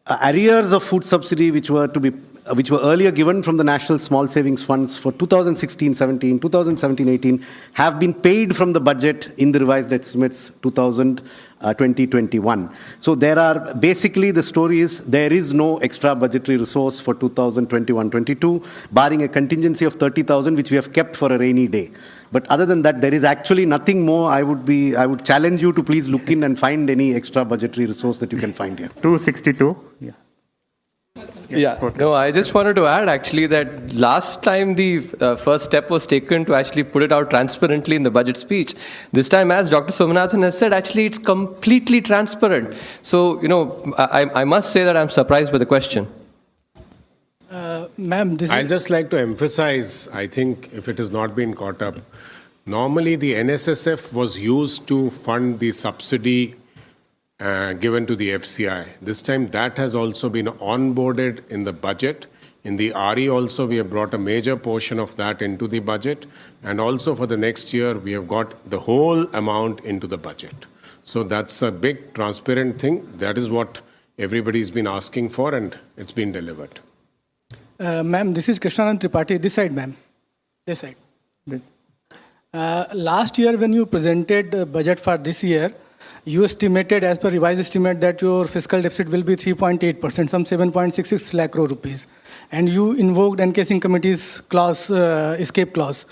Arrears of food subsidy which were to be which were earlier given from the National Small Savings Funds for 2016-17, 2017-18, have been paid from the budget in the revised estimates 2020-21. So there are, basically the story is there is no extra budgetary resource for 2021-22, barring a contingency of 30,000, which we have kept for a rainy day. But other than that, there is actually nothing more. I would challenge you to please look in and find any extra budgetary resource that you can find here. 262. Yeah. Yeah, no, I just wanted to add actually that last time the first step was taken to actually put it out transparently in the budget speech. This time, as Dr. Somanathan has said, actually it's completely transparent. So, I must say that I'm surprised by the question. Ma'am, I'd just like to emphasize, I think if it has not been caught up, normally the NSSF was used to fund the subsidy given to the FCI. This time that has also been onboarded in the budget. In the RE also we have brought a major portion of that into the budget, and also for the next year we have got the whole amount into the budget. So that's a big transparent thing. That is what everybody's been asking for, and it's been delivered. Ma'am, this is Krishnanand Tripathi. This side, ma'am. This side. Last year when you presented the budget for this year, you estimated, as per revised estimate, that your fiscal deficit will be 3.8%, some 7.66 lakh crore rupees. And you invoked NK Singh Committee's clause, escape clause.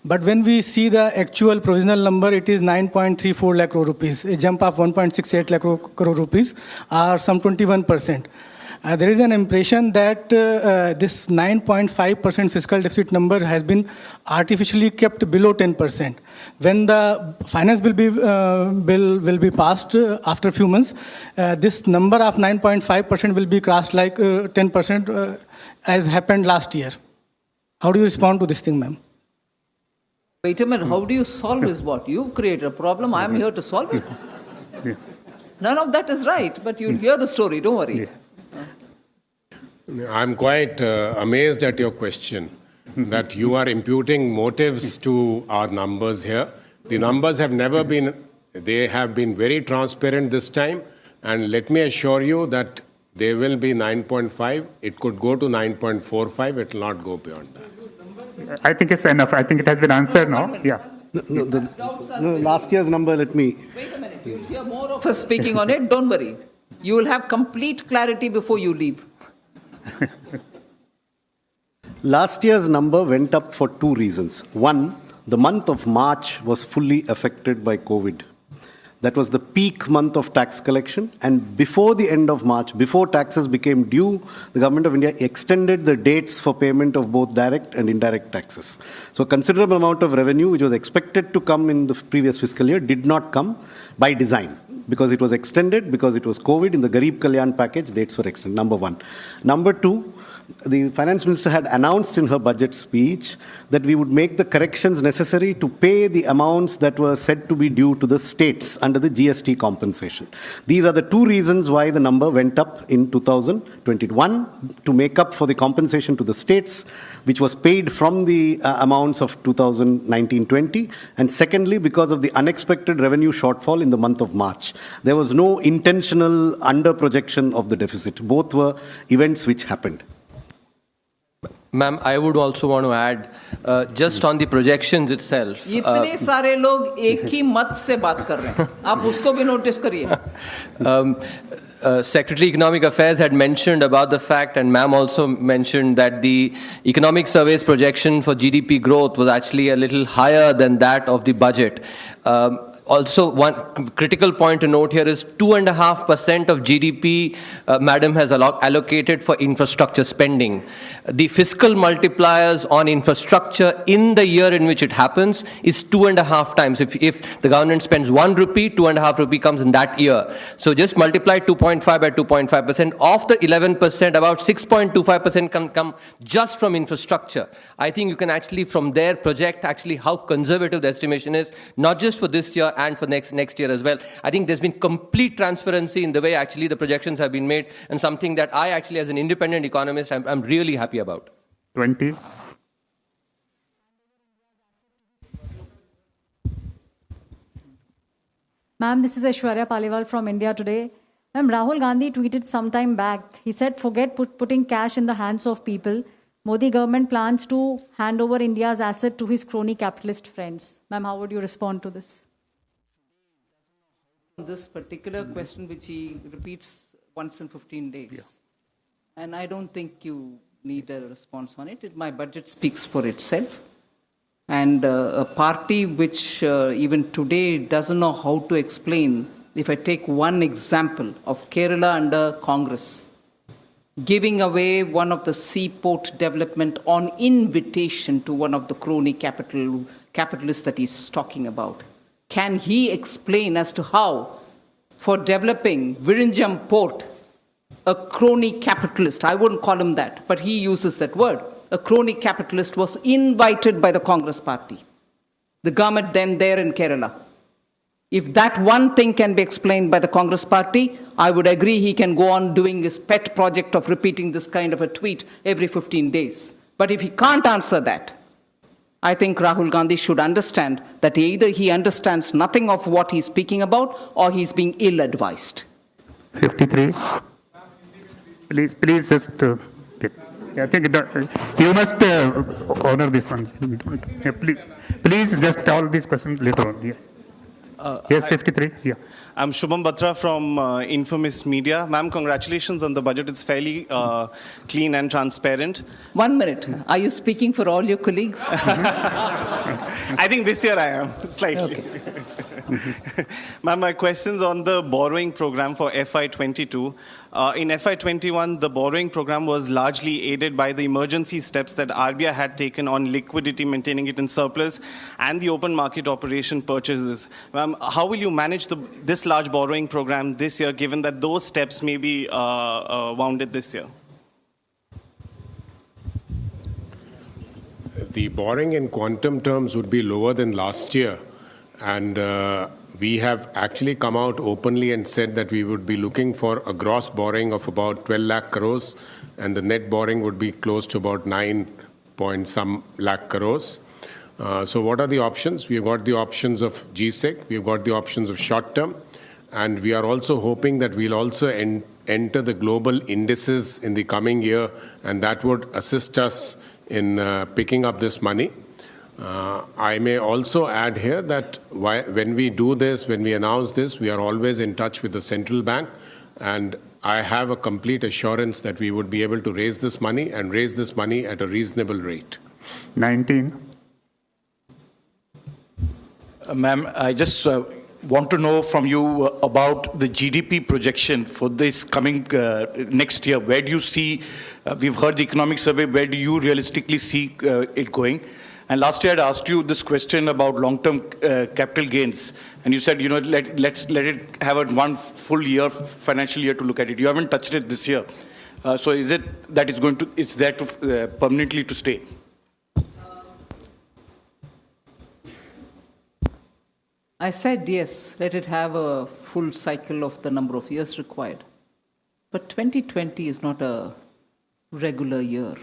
But when we see the actual provisional number, it is 9.34 lakh crore rupees, a jump of 1.68 lakh crore rupees, or some 21%. There is an impression that this 9.5% fiscal deficit number has been artificially kept below 10%. When the finance bill will be passed after a few months, this number of 9.5% will be crossed like 10% as happened last year. How do you respond to this thing, ma'am? Wait a minute, how do you solve this? What? You've created a problem, I'm here to solve it. None of that is right, but you'll hear the story, don't worry. I'm quite amazed at your question, that you are imputing motives to our numbers here. The numbers have never been, they have been very transparent this time, and let me assure you that they will be 9.5. It could go to 9.45. It will not go beyond that. I think it's enough. I think it has been answered now. Yeah. No, last year's number, let me... Wait a minute, you'll hear more of us speaking on it, don't worry. You will have complete clarity before you leave. Last year's number went up for two reasons. One, the month of March was fully affected by COVID. That was the peak month of tax collection, and before the end of March, before taxes became due, the Government of India extended the dates for payment of both direct and indirect taxes. So a considerable amount of revenue, which was expected to come in the previous fiscal year, did not come by design, because it was extended, because it was COVID. In the Garib Kalyan package, dates were extended, number one. Number two, the finance minister had announced in her budget speech that we would make the corrections necessary to pay the amounts that were said to be due to the states under the GST compensation. These are the two reasons why the number went up in 2021, to make up for the compensation to the states, which was paid from the amounts of 2019-20, and secondly, because of the unexpected revenue shortfall in the month of March. There was no intentional under-projection of the deficit. Both were events which happened. Ma'am, I would also want to add, just on the projections itself. इतने सारे लोग एक ही मत से बात कर रहे हैं. आप उसको भी notice करिए. Secretary Economic Affairs had mentioned about the fact, and ma'am also mentioned, that the economic survey's projection for GDP growth was actually a little higher than that of the budget. Also, one critical point to note here is 2.5% of GDP, Madam has allocated for infrastructure spending. The fiscal multipliers on infrastructure in the year in which it happens is 2.5 times. If the government spends 1 rupee, 2.5 rupee comes in that year. So just multiply 2.5 by 2.5%. Of the 11%, about 6.25% can come just from infrastructure. I think you can actually from there project actually how conservative the estimation is, not just for this year and for next year as well. I think there's been complete transparency in the way actually the projections have been made, and something that I actually, as an independent economist, I'm really happy about. 20. Ma'am, this is Aishwarya Paliwal from India Today. Ma'am, Rahul Gandhi tweeted some time back. He said, forget putting cash in the hands of people. Modi government plans to hand over India's asset to his crony capitalist friends. Ma'am, how would you respond to this? This particular question, which he repeats once in 15 days. Yeah. And I don't think you need a response on it. My budget speaks for itself. And a party which even today doesn't know how to explain, if I take one example of Kerala under Congress, giving away one of the seaport development on invitation to one of the crony capitalists that he's talking about. Can he explain as to how, for developing Virinjam port, a crony capitalist, I wouldn't call him that, but he uses that word, a crony capitalist was invited by the Congress party, the government then there in Kerala. If that one thing can be explained by the Congress party, I would agree he can go on doing his pet project of repeating this kind of a tweet every 15 days. But if he can't answer that, I think Rahul Gandhi should understand that either he understands nothing of what he's speaking about or he's being ill-advised. 53. Please just, I think you must honor this one. Yeah, please just all these questions later on. Yeah. Yes, 53. Yeah. I'm Shubham Batra from Infamous Media. Ma'am, congratulations on the budget. It's fairly clean and transparent. 1 minute. Are you speaking for all your colleagues? I think this year I am, slightly. Okay. Ma'am, my question's on the borrowing program for FY22. In FY21, the borrowing program was largely aided by the emergency steps that RBI had taken on liquidity, maintaining it in surplus, and the open market operation purchases. Ma'am, how will you manage this large borrowing program this year, given that those steps may be wounded this year? The borrowing in quantum terms would be lower than last year. And we have actually come out openly and said that we would be looking for a gross borrowing of about 12 lakh crores, and the net borrowing would be close to about 9-some lakh crores. So what are the options? We've got the options of GSEC, we've got the options of short term, and we are also hoping that we'll also enter the global indices in the coming year, and that would assist us in picking up this money. I may also add here that when we do this, when we announce this, we are always in touch with the central bank, and I have a complete assurance that we would be able to raise this money and raise this money at a reasonable rate. 19. Ma'am, I just want to know from you about the GDP projection for this coming next year. Where do you see, we've heard the economic survey, where do you realistically see it going? And last year I asked you this question about long-term capital gains, and you said, let it have one full year, financial year to look at it. You haven't touched it this year. So is it that it's there to permanently to stay? I said yes, let it have a full cycle of the number of years required. But 2020 is not a regular year.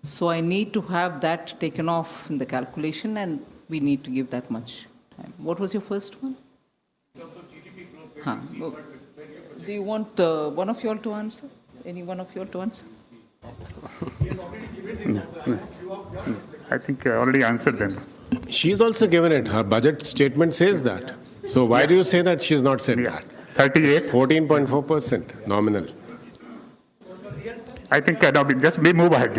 So I need to have that taken off in the calculation, and we need to give that much time. What was your first one? In terms of GDP growth, do you want one of you all to answer? Any one of you all to answer? I think I already answered them. She's also given it. Her budget statement says that. So why do you say that she's not said that? 38. 14.4% nominal. I think just move ahead.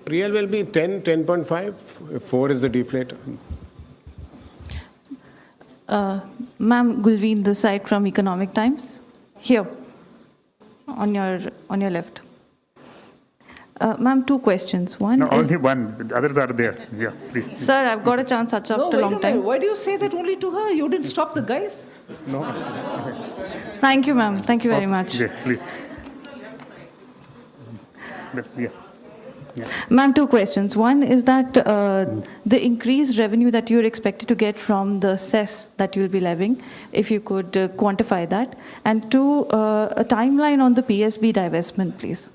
Real will be 10, 10.5. 4 is the deflator. Ma'am, Gulveen this side from Economic Times. Here, on your left. Ma'am, 2 questions. One No, is... only one. The others are there. Yeah, please. Sir, I've got a chance after a long time. Why do you say that only to her? You didn't stop the guys? No. Thank you, ma'am. Thank you very much. Yeah, please. Yeah. Ma'am, 2 questions. One is that the increased revenue that you're expected to get from the cess that you'll be levying, if you could quantify that. And 2, a timeline on the PSB divestment, please.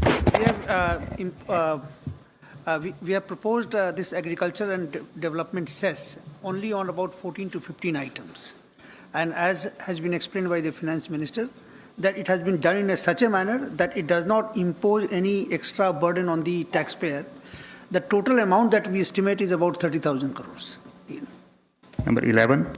We have we have proposed this agriculture and development cess only on about 14 to 15 items. And as has been explained by the finance minister, that it has been done in such a manner that it does not impose any extra burden on the taxpayer. The total amount that we estimate is about 30,000 crores. Number 11.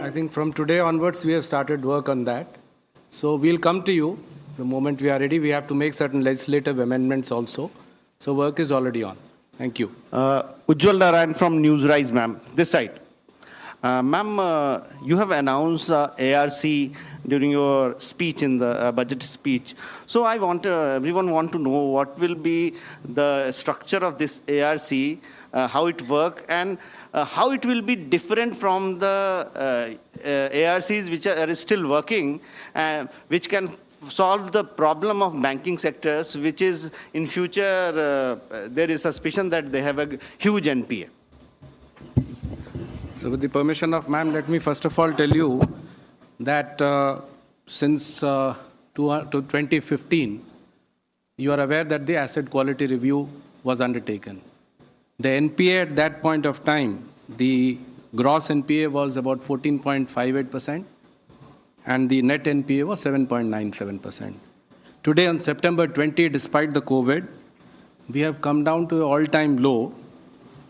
I think from today onwards, we have started work on that. So we'll come to you the moment we are ready. We have to make certain legislative amendments also. So work is already on. Thank you. Ujjwal Narayan from Newsrise, ma'am. This side. Ma'am, you have announced ARC during your speech in the budget speech. So I want everyone want to know what will be the structure of this ARC, how it work, and how it will be different from the ARCs which are still working, which can solve the problem of banking sectors, which is in future, there is suspicion that they have a huge NPA. So with the permission of ma'am, let me first of all tell you that since 2015, you are aware that the asset quality review was undertaken. The NPA at that point of time, the gross NPA was about 14.58%, and the net NPA was 7.97%. Today, on September 20, despite the COVID, we have come down to an all-time low.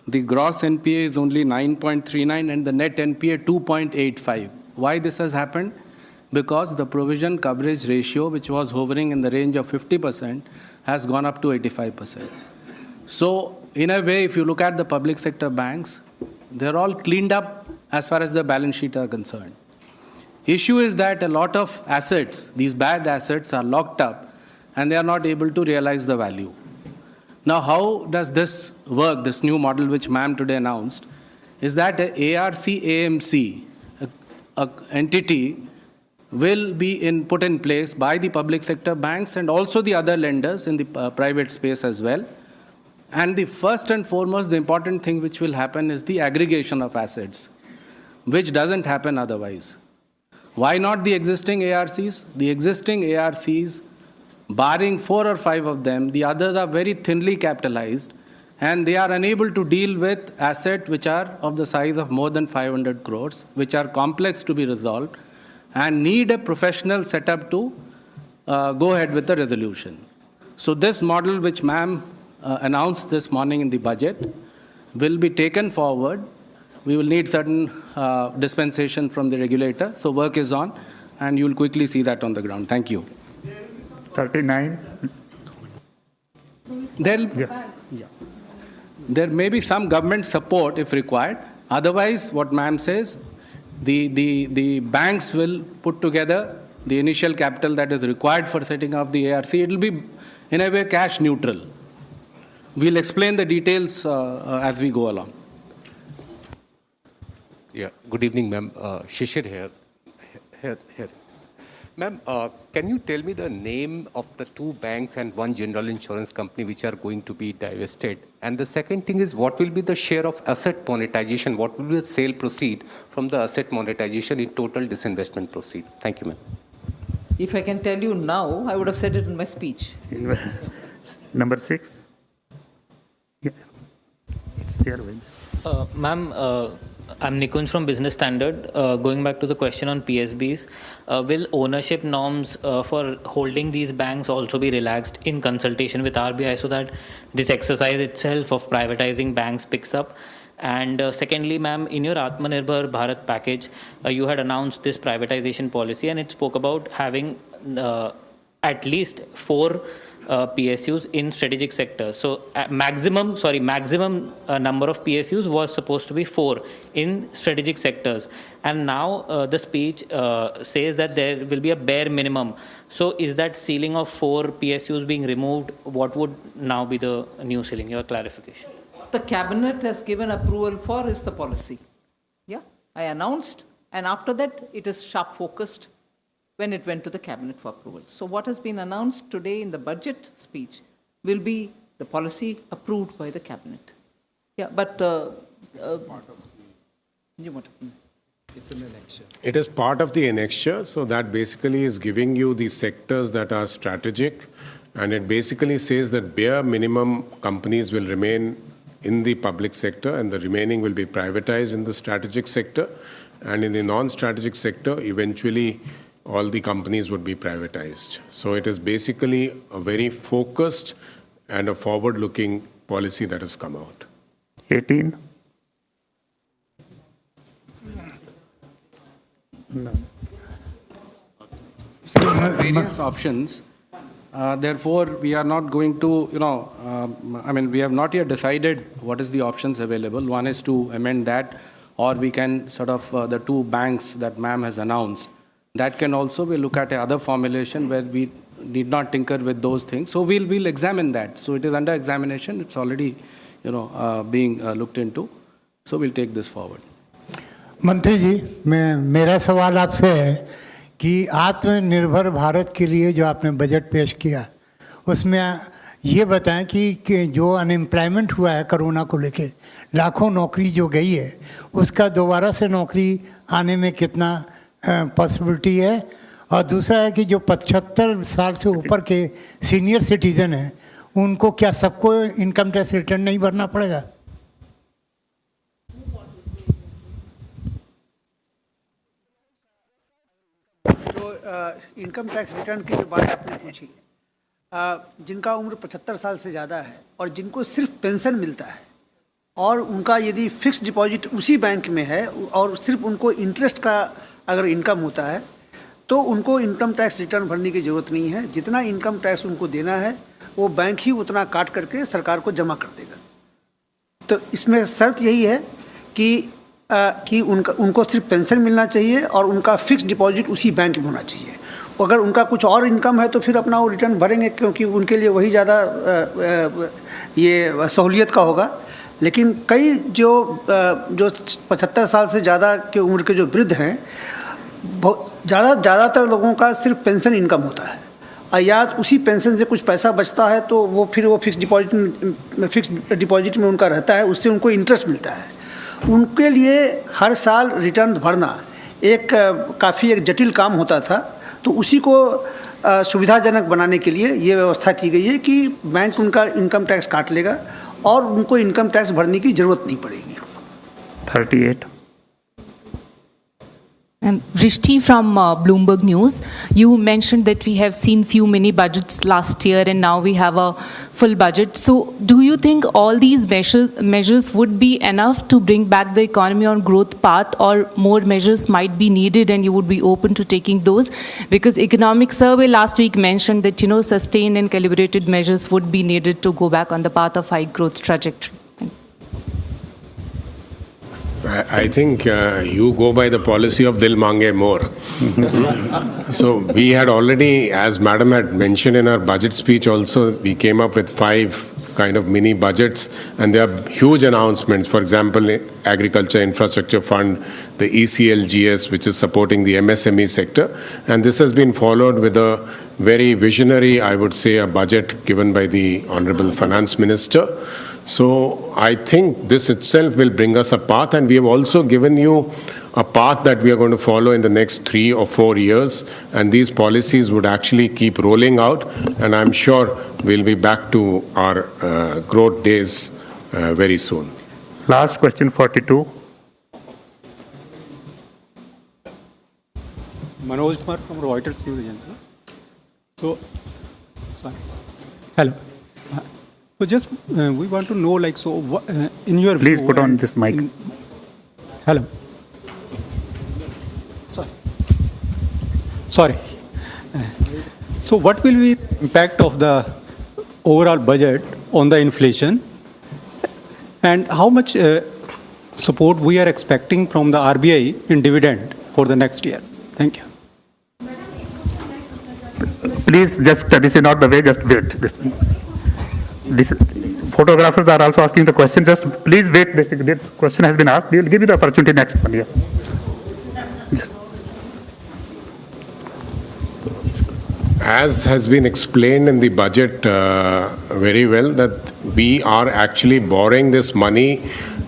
The gross NPA is only 9.39 and the net NPA 2.85. Why this has happened? Because the provision coverage ratio, which was hovering in the range of 50%, has gone up to 85%. So, in a way, if you look at the public sector banks, they're all cleaned up as far as the balance sheet are concerned. Issue is that a lot of assets, these bad assets, are locked up and they are not able to realize the value. Now, how does this work, this new model which ma'am today announced, is that a ARC AMC, a entity, will be put in place by the public sector banks and also the other lenders in the private space as well. And the first and foremost, the important thing which will happen is the aggregation of assets, which doesn't happen otherwise. Why not the existing ARCs? The existing ARCs, barring 4 or 5 of them, the others are very thinly capitalized and they are unable to deal with assets which are of the size of more than 500 crores, which are complex to be resolved and need a professional setup to go ahead with the resolution. So this model which ma'am announced this morning in the budget will be taken forward. We will need certain dispensation from the regulator. So work is on and you will quickly see that on the ground. Thank you. 39. There may be some government support if required. Otherwise, what ma'am says, the banks will put together the initial capital that is required for setting up the ARC. It will be, in a way, cash neutral. We'll explain the details as we go along. Yeah, good evening, ma'am. Shishir here. Ma'am, can you tell me the name of the 2 banks and 1 general insurance company which are going to be divested? And the second thing is, what will be the share of asset monetization? What will be the sale proceed from the asset monetization in total disinvestment proceed? Thank you, ma'am. If I can tell you now, I would have said it in my speech. Number 6. Yeah. It's there. Ma'am, I'm Nikunj from Business Standard. Going back to the question on PSBs, will ownership norms for holding these banks also be relaxed in consultation with RBI so that this exercise itself of privatizing banks picks up? And secondly, ma'am, in your Atmanirbhar Bharat package, you had announced this privatization policy and it spoke about having at least 4 PSUs in strategic sectors. So maximum number of PSUs was supposed to be 4 in strategic sectors. And now the speech says that there will be a bare minimum. So is that ceiling of 4 PSUs being removed? What would now be the new ceiling? Your clarification. The cabinet has given approval for is the policy. Yeah, I announced, and after that it is sharp focused when it went to the cabinet for approval. So what has been announced today in the budget speech will be the policy approved by the cabinet. Yeah, but you want to. It's an election. It is part of the annexure, so that basically is giving you the sectors that are strategic, and it basically says that bare minimum companies will remain in the public sector and the remaining will be privatized in the strategic sector, and in the non-strategic sector, eventually all the companies would be privatized. So it is basically a very focused and a forward-looking policy that has come out. 18. No. Various options. Therefore, we are not going to, we have not yet decided what is the options available. One is to amend that, or we can sort of, the two banks that ma'am has announced, that can also, we look at another formulation where we need not tinker with those things. So we'll examine that. So it is under examination. It's already, being looked into. So we'll take this forward. मंत्री जी, मेरा सवाल आपसे है कि आत्मनिर्भर भारत के लिए जो आपने बजट पेश किया, उसमें ये बताएं कि जो अनएम्प्लॉयमेंट हुआ है कोरोना को लेके, लाखों नौकरी जो गई है, उसका दोबारा से नौकरी आने में कितना पॉसिबिलिटी है, और दूसरा है कि जो 75 साल से ऊपर के सीनियर सिटीजन हैं, उनको क्या सबको इनकम टैक्स रिटर्न नहीं भरना पड़ेगा? इनकम टैक्स रिटर्न की जो बात आपने पूछी, जिनका उम्र 75 साल से ज़्यादा है और जिनको सिर्फ पेंशन मिलता है और उनका यदि फिक्स डिपॉजिट उसी बैंक में है और सिर्फ उनको इंटरेस्ट का अगर इनकम होता है, तो उनको इनकम टैक्स रिटर्न भरने की ज़रूरत नहीं है। जितना इनकम टैक्स उनको देना है वो बैंक ही उतना काट करके सरकार को जमा कर देगा। तो इसमें शर्त यही है कि उनको सिर्फ पेंशन मिलना चाहिए और उनका फिक्स डिपॉजिट उसी बैंक में होना चाहिए। अगर उनका कुछ और इनकम है तो फिर अपना वो रिटर्न भरेंगे, क्योंकि उनके लिए वही ज़्यादा ये सहूलियत का होगा। लेकिन कई जो 75 साल से ज़्यादा के उम्र के जो वृद्ध हैं, ज़्यादातर लोगों का सिर्फ पेंशन इनकम होता है, या उसी पेंशन से कुछ पैसा बचता है तो वो फिर वो फिक्स डिपॉजिट में उनका रहता है, उससे उनको इंटरेस्ट मिलता है। उनके लिए हर साल रिटर्न भरना एक काफ़ी एक जटिल काम होता था, तो उसी को सुविधाजनक बनाने के लिए ये व्यवस्था की गई है कि बैंक उनका इनकम टैक्स काट लेगा और उनको इनकम टैक्स भरने की ज़रूरत नहीं पड़ेगी। 38. And Vrishti from Bloomberg News, you mentioned that we have seen few mini budgets last year and now we have a full budget. So do you think all these measures would be enough to bring back the economy on growth path, or more measures might be needed and you would be open to taking those? Because Economic Survey last week mentioned that, sustained and calibrated measures would be needed to go back on the path of high growth trajectory. I think you go by the policy of Dil Mange More. So we had already, as Madam had mentioned in her budget speech also, we came up with 5 kind of mini budgets, and there are huge announcements. For example, Agriculture Infrastructure Fund, the ECLGS, which is supporting the MSME sector. And this has been followed with a very visionary, I would say, a budget given by the Honorable Finance Minister. So I think this itself will bring us a path, and we have also given you a path that we are going to follow in the next 3 or 4 years, and these policies would actually keep rolling out, and I'm sure we'll be back to our growth days very soon. Last question, 42. Manoj Kumar from Reuters News Agency. So, sorry. Hello. So just we want to know, like, so what, in your Please view, put on this mic. Hello. Sorry. So what will be the impact of the overall budget on the inflation, and how much support we are expecting from the RBI in dividend for the next year? Thank you. Please, just this is not the way. Just wait. This photographers are also asking the question. Just please wait. This question has been asked. We will give you the opportunity next one. Yeah. As has been explained in the budget very well, that we are actually borrowing this money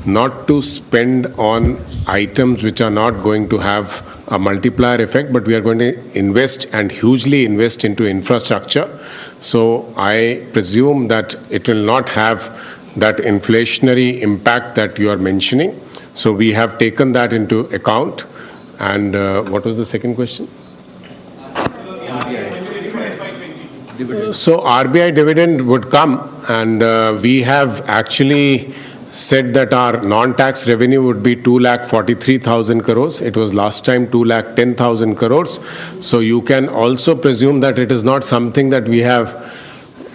not to spend on items which are not going to have a multiplier effect, but we are going to invest and hugely invest into infrastructure. So I presume that it will not have that inflationary impact that you are mentioning. So we have taken that into account. And what was the second question? So RBI dividend would come, and we have actually said that our non-tax revenue would be 2,43,000 crores. It was last time 2,10,000 crores. So you can also presume that it is not something that we have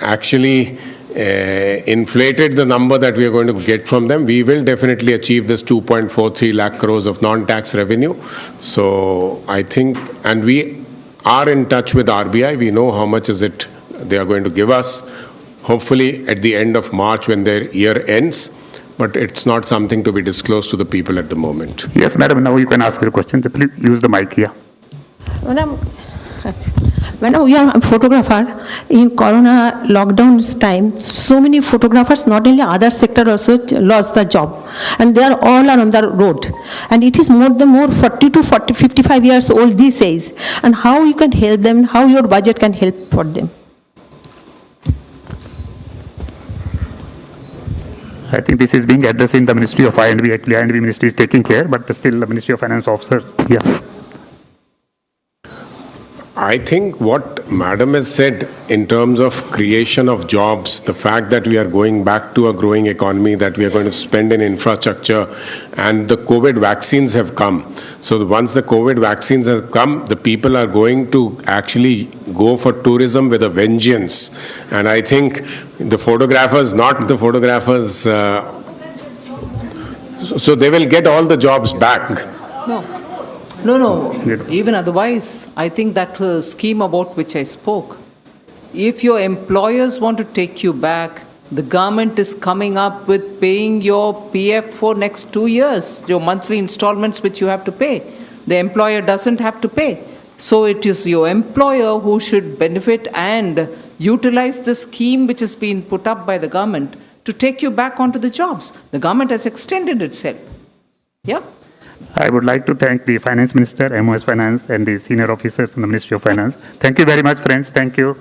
actually inflated the number that we are going to get from them. We will definitely achieve this 2.43 lakh crores of non-tax revenue. So I think, and we are in touch with RBI. We know how much is it they are going to give us, hopefully at the end of March when their year ends. But it's not something to be disclosed to the people at the moment. Yes, madam, now you can ask your question. Please use the mic here. Madam, we are a photographer. In Corona lockdown time, so many photographers, not only other sector also lost the job. And they are all on the road. And it is more 40 to 55 years old these days. And how you can help them, how your budget can help for them. I think this is being addressed in the Ministry of I&B. Actually, I&B Ministry is taking care, but still the Ministry of Finance officers, yeah. I think what Madam has said in terms of creation of jobs, the fact that we are going back to a growing economy, that we are going to spend in infrastructure, and the COVID vaccines have come. So once the COVID vaccines have come, the people are going to actually go for tourism with a vengeance. And I think the photographers, not the photographers, so they will get all the jobs back. No. Even otherwise, I think that scheme about which I spoke, if your employers want to take you back, the government is coming up with paying your PF for next 2 years, your monthly installments which you have to pay. The employer doesn't have to pay. So it is your employer who should benefit and utilize the scheme which has been put up by the government to take you back onto the jobs. The government has extended itself. Yeah? I would like to thank the Finance Minister, MOS Finance, and the senior officers from the Ministry of Finance. Thank you very much, friends. Thank you.